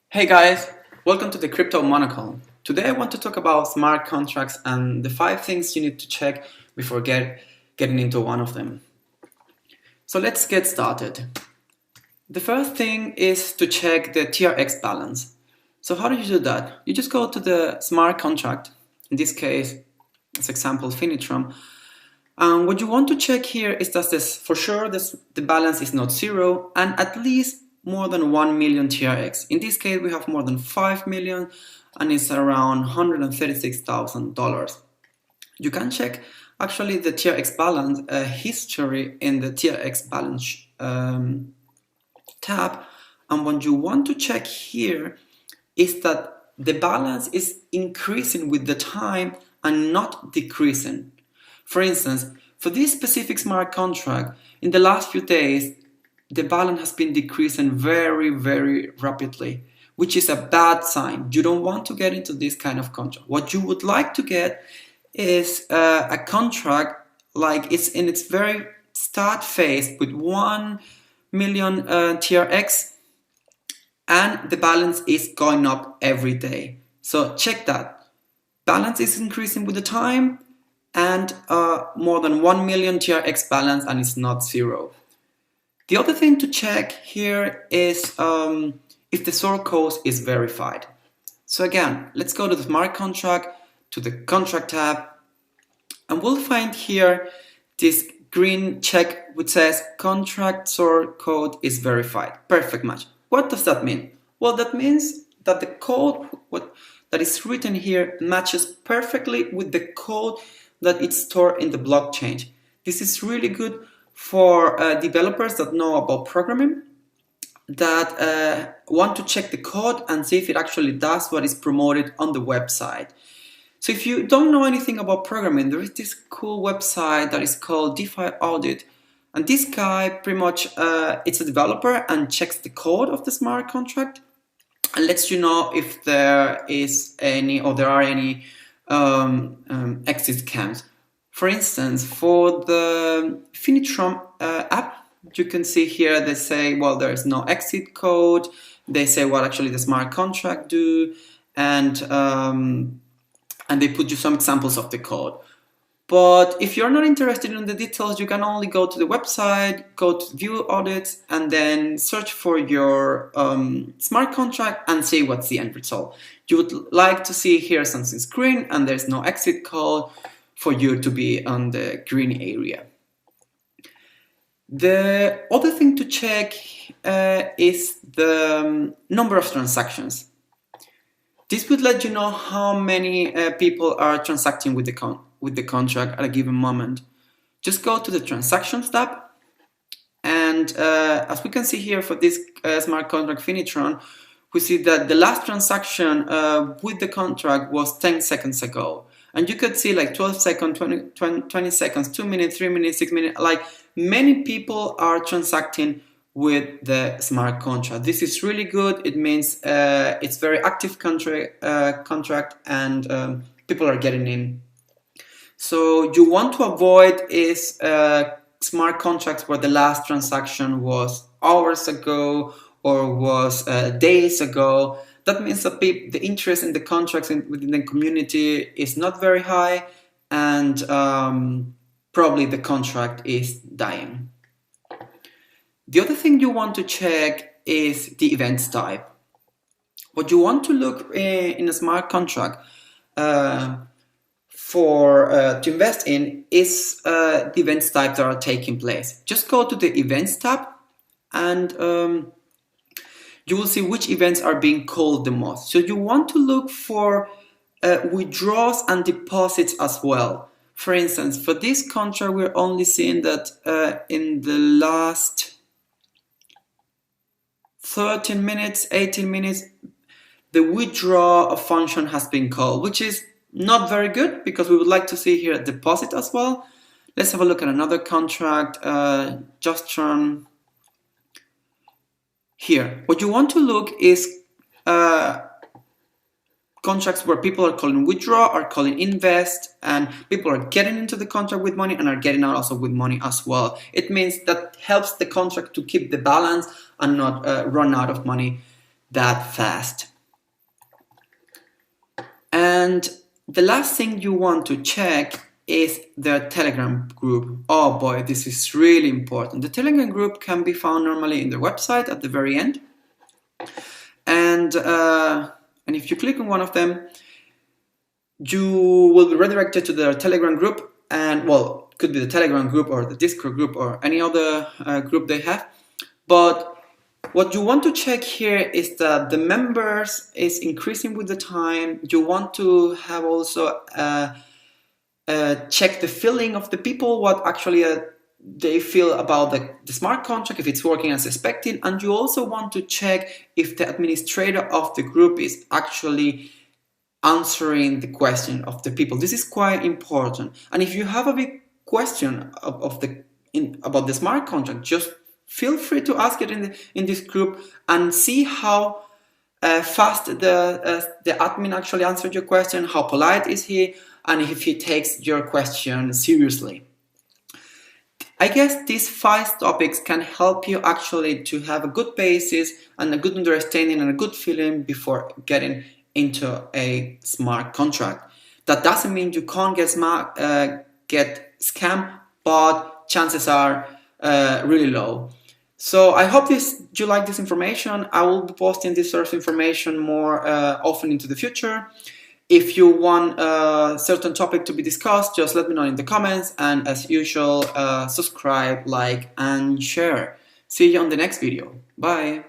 Hey guys, welcome to the Crypto Monocle. Today I want to talk about smart contracts and the 5 things you need to check before getting into one of them. So let's get started. The first thing is to check the TRX balance. So how do you do that? You just go to the smart contract, in this case, as example, Tron. And what you want to check here is that the balance is not zero and at least more than 1 million TRX. In this case, we have more than 5 million and it's around $136,000. You can check actually the TRX balance history in the TRX balance tab. And what you want to check here is that the balance is increasing with the time and not decreasing. For instance, for this specific smart contract, in the last few days, the balance has been decreasing very, very rapidly, which is a bad sign. You don't want to get into this kind of contract. What you would like to get is a contract like it's in its very start phase with 1 million TRX and the balance is going up every day. So check that. Balance is increasing with the time and more than 1 million TRX balance and it's not zero. The other thing to check here is if the source code is verified. So again, let's go to the smart contract, to the contract tab, and we'll find here this green check which says contract source code is verified. Perfect match. What does that mean? Well, that means that the code that is written here matches perfectly with the code that is stored in the blockchain. This is really good for developers that know about programming, that want to check the code and see if it actually does what is promoted on the website. So if you don't know anything about programming, there is this cool website that is called DeFi Audit. And this guy pretty much, it's a developer and checks the code of the smart contract and lets you know if there is any or there are any exit scams. For instance, for the Tron app, you can see here they say, well, there is no exit code. They say what actually the smart contract do, and they put you some examples of the code. But if you're not interested in the details, you can only go to the website, go to view audits, and then search for your smart contract and see what's the end result. You would like to see here something's green and there's no exit code for you to be on the green area. The other thing to check is the number of transactions. This would let you know how many people are transacting with the contract at a given moment. Just go to the transactions tab, and as we can see here for this smart contract Finitron, we see that the last transaction with the contract was 10 seconds ago. And you could see like 12 seconds, 20 seconds, 2 minutes, 3 minutes, 6 minutes, like many people are transacting with the smart contract. This is really good. It means it's very active contract and people are getting in. So you want to avoid is smart contracts where the last transaction was hours ago or was days ago. That means that the interest in the contracts within the community is not very high and probably the contract is dying. The other thing you want to check is the events type. What you want to look in a smart contract to invest in is the events type that are taking place. Just go to the events tab and you will see which events are being called the most. So you want to look for withdrawals and deposits as well. For instance, for this contract, we're only seeing that in the last 13 minutes, 18 minutes, the withdraw function has been called, which is not very good because we would like to see here a deposit as well. Let's have a look at another contract, just Tron. Here, what you want to look is contracts where people are calling withdraw, are calling invest, and people are getting into the contract with money and are getting out also with money as well. It means that helps the contract to keep the balance and not run out of money. that fast. And the last thing you want to check is the Telegram group. Oh boy, this is really important. The Telegram group can be found normally in their website at the very end. And if you click on one of them, you will be redirected to their Telegram group. And well, it could be the Telegram group or the Discord group or any other group they have. But what you want to check here is that the members is increasing with the time. You want to have also check the feeling of the people, what actually they feel about the smart contract, if it's working as expected. And you also want to check if the administrator of the group is actually answering the question of the people. This is quite important. And if you have a big question about the smart contract, just feel free to ask it in this group and see how fast the admin actually answered your question, how polite is he, and if he takes your question seriously. I guess these 5 topics can help you actually to have a good basis and a good understanding and a good feeling before getting into a smart contract. That doesn't mean you can't get scammed, but chances are really low. So I hope you like this information. I will be posting this sort of information more often into the future. If you want a certain topic to be discussed, just let me know in the comments. And as usual, subscribe, like, and share. See you on the next video. Bye.